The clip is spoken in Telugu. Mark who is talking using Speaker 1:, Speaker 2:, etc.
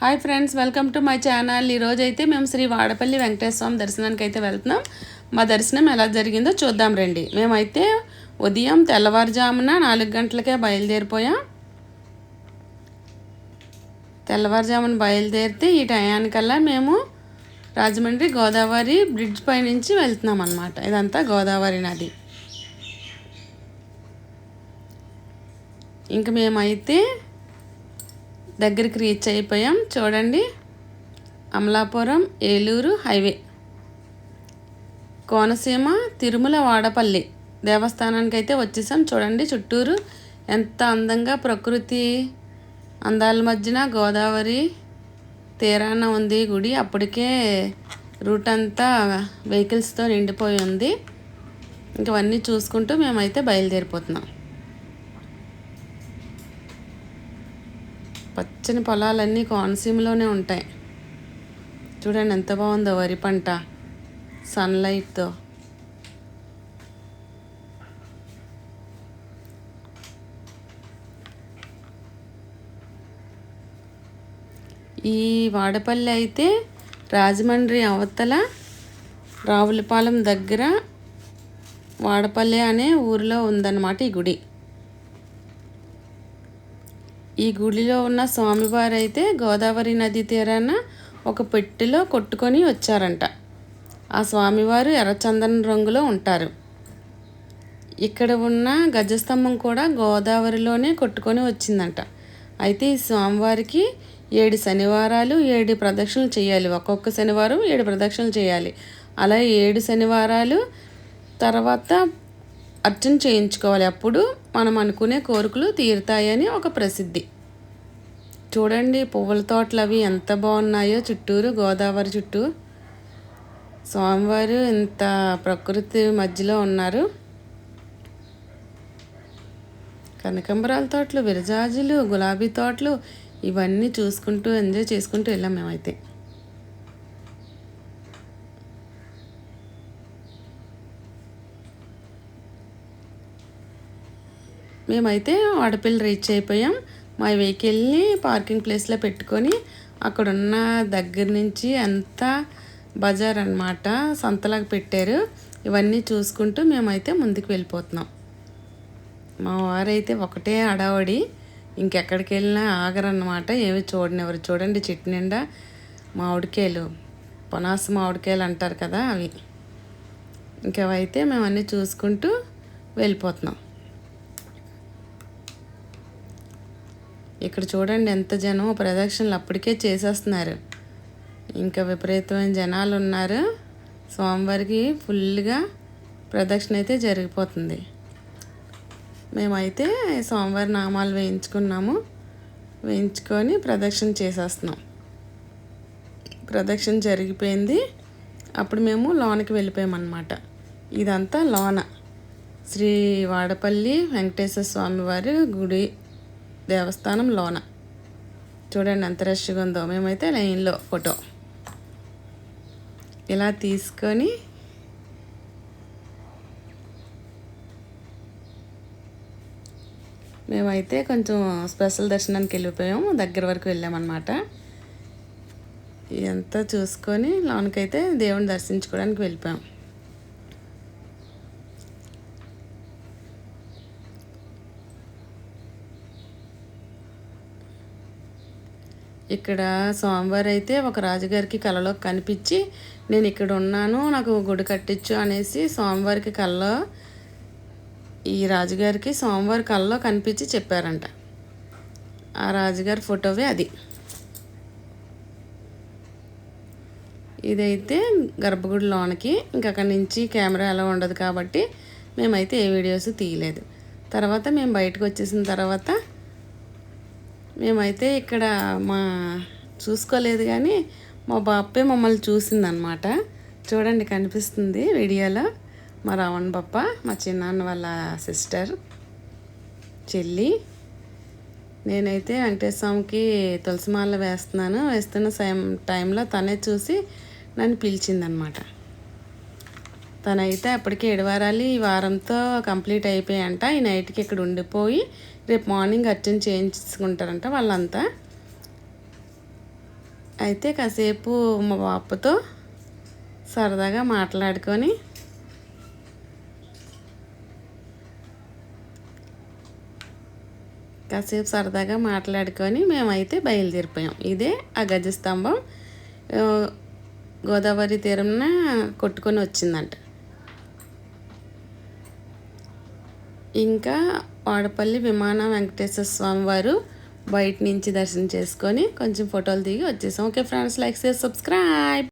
Speaker 1: Hi friends, welcome to my channel. ఈరోజు అయితే మేము శ్రీ వాడపల్లి వెంకటేశ్వర స్వామి దర్శనానికి అయితే వెళ్తున్నాం. మా దర్శనం ఎలా జరిగిందో చూద్దాం రండి. మేమైతే ఉదయం తెల్లవారుజామున 4 గంటలకే బయలుదేరిపోయాం. తెల్లవారుజామున బయలుదేరితే ఈ టయానికల్లా మేము రాజమండ్రి గోదావరి బ్రిడ్జ్ పై నుంచి వెళ్తున్నాం అన్నమాట. ఇదంతా గోదావరి నది. ఇంక మేమైతే దగ్గరికి రీచ్ అయిపోయాం. చూడండి, అమలాపురం ఏలూరు హైవే, కోనసీమ తిరుమల వాడపల్లి దేవస్థానానికి అయితే వచ్చేసాం. చూడండి చుట్టూరు ఎంత అందంగా ప్రకృతి అందాల మధ్యన గోదావరి తీరాన ఉంది గుడి. అప్పటికే రూట్ అంతా వెహికల్స్తో నిండిపోయి ఉంది. ఇంకవన్నీ చూసుకుంటూ మేమైతే బయలుదేరిపోతున్నాం. పచ్చని పొలాలన్నీ కోనసీమలోనే ఉంటాయి. చూడండి ఎంత బాగుందో వరి పంట సన్లైట్తో. ఈ వాడపల్లి అయితే రాజమండ్రి అవతల రావులపాలెం దగ్గర వాడపల్లి అనే ఊరిలో ఉందన్నమాట ఈ గుడి. ఈ గుడిలో ఉన్న స్వామివారు అయితే గోదావరి నది తీరాన ఒక పెట్టెలో కొట్టుకొని వచ్చారంట. ఆ స్వామివారు ఎర్రచందనం రంగులో ఉంటారు. ఇక్కడ ఉన్న గజస్తంభం కూడా గోదావరిలోనే కొట్టుకొని వచ్చిందంట. అయితే ఈ స్వామివారికి 7 శనివారాలు 7 ప్రదక్షిణలు చేయాలి. ఒక్కొక్క శనివారం 7 ప్రదక్షిణలు చేయాలి. అలా 7 శనివారాలు తర్వాత అర్చన చేయించుకోవాలి. అప్పుడు మనం అనుకునే కోరికలు తీరుతాయని ఒక ప్రసిద్ధి. చూడండి పువ్వుల తోటలు అవి ఎంత బాగున్నాయో చుట్టూరు గోదావరి చుట్టూ. స్వామివారు ఇంత ప్రకృతి మధ్యలో ఉన్నారు. కనకంబరాల తోటలు, విరజాజులు, గులాబీ తోటలు ఇవన్నీ చూసుకుంటూ ఎంజాయ్ చేసుకుంటూ వెళ్ళాం మేమైతే. మేమైతే వాడపల్లి రీచ్ అయిపోయాం. మా వెహికల్ని పార్కింగ్ ప్లేస్లో పెట్టుకొని అక్కడున్న దగ్గర నుంచి అంతా బజార్ అన్నమాట, సంతలాగా పెట్టారు. ఇవన్నీ చూసుకుంటూ మేమైతే ముందుకు వెళ్ళిపోతున్నాం. మా వారైతే ఒకటే అడావడి, ఇంకెక్కడికి వెళ్ళినా ఆగరన్నమాట. ఏమి చూడనివ్వరు. చూడండి చెట్టు నిండా మామిడికాయలు, పనాస మామిడికాయలు అంటారు కదా అవి. ఇంకవైతే మేము అన్నీ చూసుకుంటూ వెళ్ళిపోతున్నాం. ఇక్కడ చూడండి ఎంత జనం, ప్రదక్షిణలు అప్పటికే చేసేస్తున్నారు. ఇంకా విపరీతమైన జనాలు ఉన్నారు. స్వామివారికి ఫుల్గా ప్రదక్షిణ అయితే జరిగిపోతుంది. మేమైతే స్వామివారి నామాలు వేయించుకున్నాము. వేయించుకొని ప్రదక్షిణ చేసేస్తున్నాం. ప్రదక్షిణ జరిగిపోయింది. అప్పుడు మేము లోనకి వెళ్ళిపోయామన్నమాట. ఇదంతా లోన శ్రీ వాడపల్లి వెంకటేశ్వర స్వామివారి గుడి దేవస్థానం లోన. చూడండి ఎంత రష్గా ఉందో. మేమైతే లైన్లో ఫోటో ఇలా తీసుకొని మేమైతే కొంచెం స్పెషల్ దర్శనానికి వెళ్ళిపోయాము. దగ్గర వరకు వెళ్ళామన్నమాట. ఇదంతా చూసుకొని లోనకైతే దేవుని దర్శించుకోవడానికి వెళ్ళిపోయాం. ఇక్కడ స్వామివారు అయితే ఒక రాజుగారికి కలలో కనిపించి, నేను ఇక్కడ ఉన్నాను, నాకు గుడి కట్టించు అనేసి స్వామివారికి కల్లో, ఈ రాజుగారికి స్వామివారి కల్లో కనిపించి చెప్పారంట. ఆ రాజుగారి ఫోటోవే అది. ఇదైతే గర్భగుడి లోనకి. అక్కడి నుంచి కెమెరా ఎలా ఉండదు కాబట్టి మేమైతే ఏ వీడియోస్ తీయలేదు. తర్వాత మేము బయటకు వచ్చేసిన తర్వాత మేమైతే ఇక్కడ చూసుకోలేదు, కానీ మా బాప్పే మమ్మల్ని చూసిందనమాట. చూడండి కనిపిస్తుంది వీడియోలో మా రావణ్ బాప్ప, మా చిన్నాన్న వాళ్ళ సిస్టర్ చెల్లి. నేనైతే వెంకటేశ్వర స్వామికి తులసిమాల వేస్తున్న టైంలో తనే చూసి నన్ను పిలిచిందనమాట. తనైతే అప్పటికి 7 వారాలు ఈ వారంతో కంప్లీట్ అయిపోయాయంట. ఈ నైట్కి ఇక్కడ ఉండిపోయి రేపు మార్నింగ్ అర్చన చేయించుకుంటారంట వాళ్ళంతా. అయితే కాసేపు మా పాపతో సరదాగా మాట్లాడుకొని మేమైతే బయలుదేరిపోయాం. ఇదే ఆ గజస్తంభం గోదావరి తీరంన కొట్టుకొని వచ్చిందంట. ఇంకా వాడపల్లి విమాన వెంకటేశ్వర స్వామి వారు బయట నుంచి దర్శనం చేసుకొని కొంచెం ఫోటోలు దిగి వచ్చేసాం. Okay friends, like share subscribe.